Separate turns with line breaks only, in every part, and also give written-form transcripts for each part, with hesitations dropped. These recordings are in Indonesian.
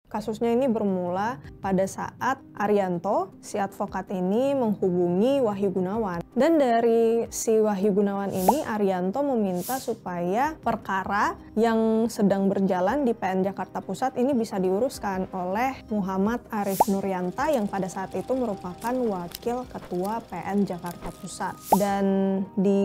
Kasusnya ini bermula pada saat Arianto, si advokat ini menghubungi Wahyu Gunawan. Dan dari si Wahyu Gunawan ini, Arianto meminta supaya perkara yang sedang berjalan di PN Jakarta Pusat ini bisa diuruskan oleh Muhammad Arif Nuryanta yang pada saat itu merupakan Wakil Ketua PN Jakarta Pusat. Dan di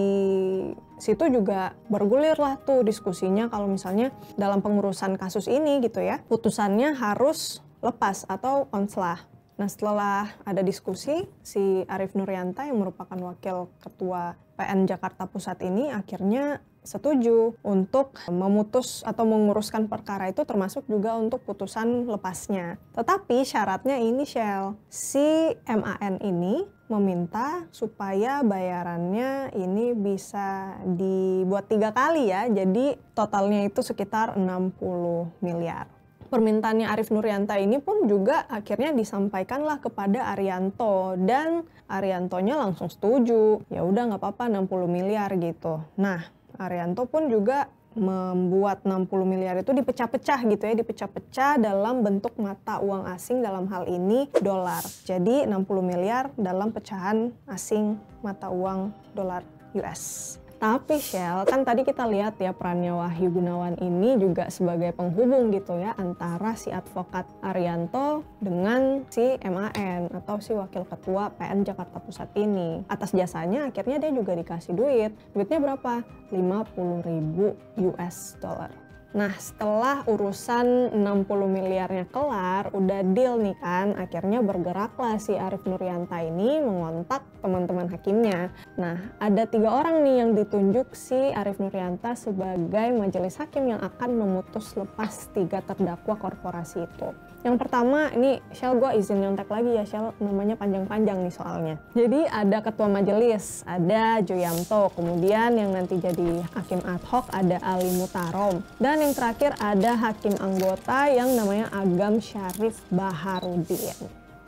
situ juga bergulir lah tuh diskusinya kalau misalnya dalam pengurusan kasus ini gitu ya, putusannya harus lepas atau onslah. Nah, setelah ada diskusi, si Arif Nuryanta yang merupakan Wakil Ketua PN Jakarta Pusat ini akhirnya setuju untuk memutus atau menguruskan perkara itu, termasuk juga untuk putusan lepasnya. Tetapi syaratnya ini, Shell, si MAN ini meminta supaya bayarannya ini bisa dibuat 3 kali ya, jadi totalnya itu sekitar 60 miliar. Permintaannya Arif Nuryanta ini pun juga akhirnya disampaikanlah kepada Arianto, dan Ariantonya langsung setuju. Ya udah nggak apa-apa 60 miliar gitu. Nah, Arianto pun juga membuat 60 miliar itu dipecah-pecah gitu ya, dipecah-pecah dalam bentuk mata uang asing, dalam hal ini dolar. Jadi 60 miliar dalam pecahan asing mata uang dolar US. Tapi Shell, kan tadi kita lihat ya perannya Wahyu Gunawan ini juga sebagai penghubung gitu ya antara si advokat Arianto dengan si MAN atau si Wakil Ketua PN Jakarta Pusat ini. Atas jasanya akhirnya dia juga dikasih duit. Duitnya berapa? 50.000 US dollar. Nah, setelah urusan 60 miliarnya kelar, udah deal nih kan, akhirnya bergeraklah si Arif Nuryanta ini mengontak teman-teman hakimnya. Nah, ada 3 orang nih yang ditunjuk si Arif Nuryanta sebagai majelis hakim yang akan memutus lepas 3 terdakwa korporasi itu. Yang pertama, ini Shell gue izin nyontek lagi ya Shell, namanya panjang-panjang nih soalnya. Jadi ada ketua majelis, ada Joyamto, kemudian yang nanti jadi hakim ad hoc ada Ali Mutarom, dan yang terakhir ada hakim anggota yang namanya Agam Syarif Baharudin.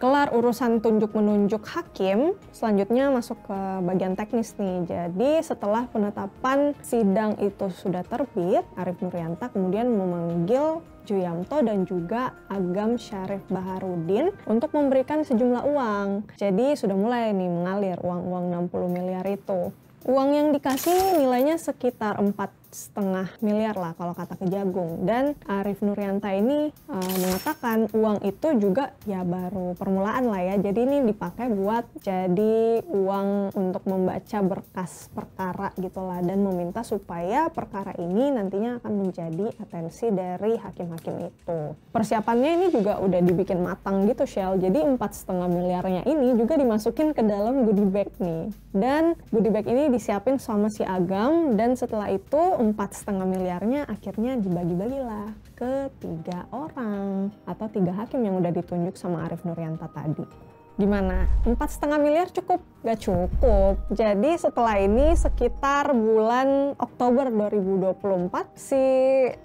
Kelar urusan tunjuk-menunjuk hakim, selanjutnya masuk ke bagian teknis nih. Jadi setelah penetapan sidang itu sudah terbit, Arif Nuryanta kemudian memanggil Joyamto dan juga Agam Syarif Baharudin untuk memberikan sejumlah uang. Jadi sudah mulai nih mengalir uang-uang 60 miliar itu. Uang yang dikasih nilainya sekitar 4,5 miliar lah kalau kata Kejagung. Dan Arif Nuryanta ini mengatakan uang itu juga ya baru permulaan lah ya. Jadi ini dipakai buat jadi uang untuk membaca berkas perkara gitulah, dan meminta supaya perkara ini nantinya akan menjadi atensi dari hakim-hakim itu. Persiapannya ini juga udah dibikin matang gitu Shell. Jadi 4,5 miliarnya ini juga dimasukin ke dalam goodie bag nih. Dan goodie bag ini disiapin sama si Agam, dan setelah itu 4,5 miliarnya akhirnya dibagi-bagilah ke 3 orang atau 3 hakim yang udah ditunjuk sama Arif Nuryanta tadi. Gimana? 4,5 miliar cukup? Gak cukup. Jadi setelah ini sekitar bulan Oktober 2024, si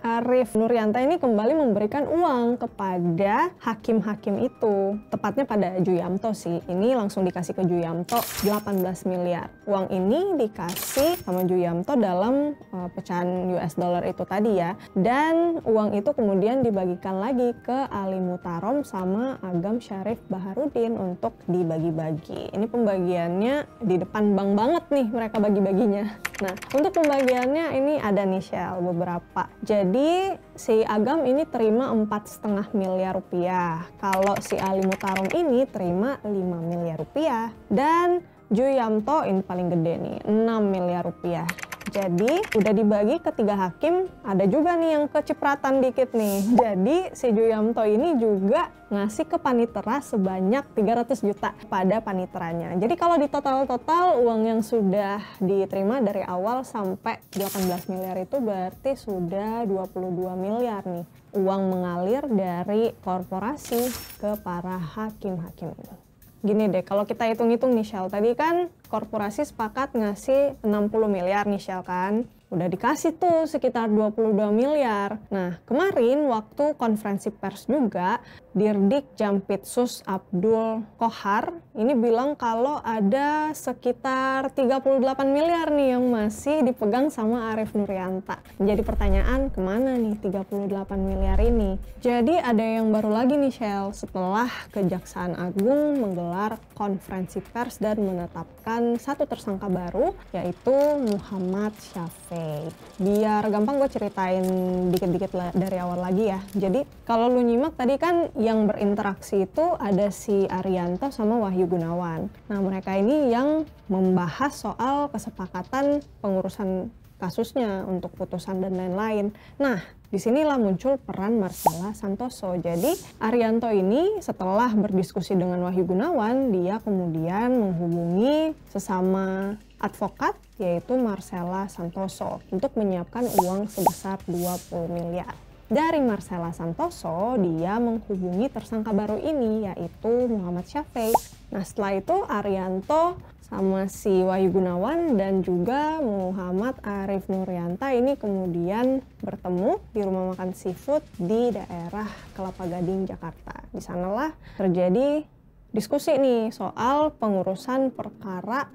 Arif Nuryanta ini kembali memberikan uang kepada hakim-hakim itu. Tepatnya pada Joyamto sih. Ini langsung dikasih ke Joyamto 18 miliar. Uang ini dikasih sama Joyamto dalam pecahan US dollar itu tadi ya. Dan uang itu kemudian dibagikan lagi ke Ali Mutarom sama Agam Syarif Baharudin untuk dibagi-bagi. Ini pembagiannya di depan bank banget nih mereka bagi-baginya. Nah, untuk pembagiannya ini ada nih Shell beberapa. Jadi si Agam ini terima 4,5 miliar rupiah. Kalau si Ali Mutarom ini terima 5 miliar rupiah. Dan Joyamto ini paling gede nih, 6 miliar rupiah. Jadi udah dibagi ke 3 hakim, ada juga nih yang kecipratan dikit nih. Jadi si Joyamto ini juga ngasih ke panitera sebanyak 300 juta pada paniteranya. Jadi kalau di total-total uang yang sudah diterima dari awal sampai 18 miliar itu berarti sudah 22 miliar nih. Uang mengalir dari korporasi ke para hakim-hakim ini. Gini deh, kalau kita hitung-hitung nih Shell, tadi kan korporasi sepakat ngasih 60 miliar nih Shell kan. udah dikasih tuh sekitar 22 miliar. Nah, kemarin waktu konferensi pers juga, Dirdik Jampitsus Abdul Qohar ini bilang kalau ada sekitar 38 miliar nih yang masih dipegang sama Arief Nurjanta. Jadi pertanyaan, kemana nih 38 miliar ini? Jadi ada yang baru lagi nih, Shell, setelah Kejaksaan Agung menggelar konferensi pers dan menetapkan satu tersangka baru, yaitu Muhammad Syafei. Biar gampang gue ceritain dikit-dikit dari awal lagi ya. Jadi kalau lu nyimak tadi kan yang berinteraksi itu ada si Arianto sama Wahyu Gunawan. Nah, mereka ini yang membahas soal kesepakatan pengurusan kasusnya untuk putusan dan lain-lain. Nah, disinilah muncul peran Marcella Santoso. Jadi Arianto ini setelah berdiskusi dengan Wahyu Gunawan, dia kemudian menghubungi sesama advokat yaitu Marcella Santoso untuk menyiapkan uang sebesar 20 miliar. Dari Marcella Santoso, dia menghubungi tersangka baru ini yaitu Muhammad Syafei. Nah, setelah itu Arianto sama si Wahyu Gunawan dan juga Muhammad Arief Nurjanta ini kemudian bertemu di rumah makan seafood di daerah Kelapa Gading, Jakarta. Di sanalah terjadi diskusi nih soal pengurusan perkara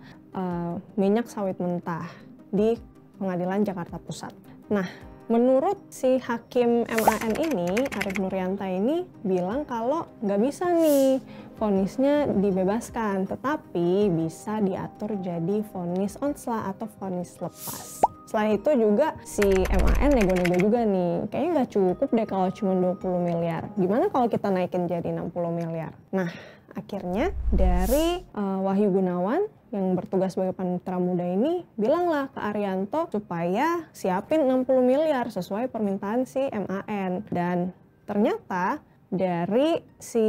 minyak sawit mentah di Pengadilan Jakarta Pusat. Nah, menurut si hakim MAN ini, Arief Nurjanta ini bilang kalau nggak bisa nih vonisnya dibebaskan, tetapi bisa diatur jadi vonis onsla atau vonis lepas. Selain itu juga si MAN nego-nego juga nih, kayaknya nggak cukup deh kalau cuma 20 miliar. Gimana kalau kita naikin jadi 60 miliar? Nah, akhirnya dari Wahyu Gunawan yang bertugas sebagai panitera muda ini bilanglah ke Arianto supaya siapin 60 miliar sesuai permintaan si MAN. Dan ternyata dari si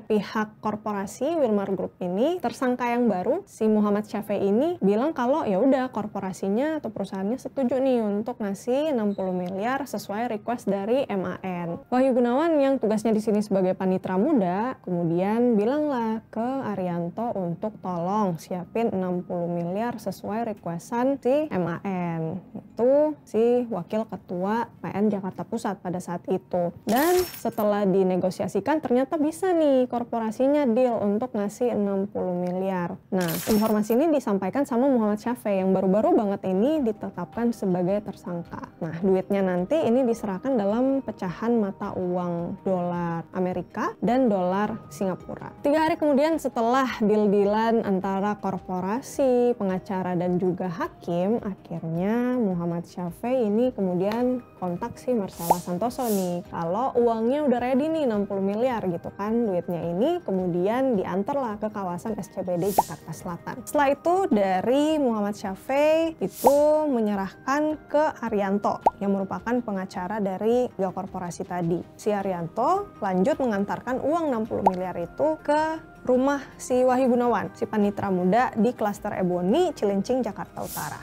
pihak korporasi Wilmar Group ini, tersangka yang baru si Muhammad Syafei ini bilang kalau ya udah korporasinya atau perusahaannya setuju nih untuk ngasih 60 miliar sesuai request dari MAN. Wahyu Gunawan yang tugasnya di sini sebagai panitera muda kemudian bilanglah ke Arianto untuk tolong siapin 60 miliar sesuai requestan si MAN. Itu si wakil ketua PN Jakarta Pusat pada saat itu. Dan setelah dinegosiasikan ternyata bisa nih korporasinya deal untuk ngasih 60 miliar. Nah, informasi ini disampaikan sama Muhammad Syafei yang baru-baru banget ini ditetapkan sebagai tersangka. Nah, duitnya nanti ini diserahkan dalam pecahan mata uang dolar Amerika dan dolar Singapura. 3 hari kemudian setelah deal-dealan antara korporasi, pengacara dan juga hakim, akhirnya Muhammad Syafei ini kemudian kontak si Marcella Santoso nih kalau uangnya udah ready nih 60 miliar gitu kan duitnya ini, kemudian diantarlah ke kawasan SCBD Jakarta Selatan. Setelah itu dari Muhammad Syafei itu menyerahkan ke Arianto yang merupakan pengacara dari tiga korporasi tadi. Si Arianto lanjut mengantarkan uang 60 miliar itu ke rumah si Wahyu Gunawan, si panitera muda di klaster Ebony, Cilincing, Jakarta Utara.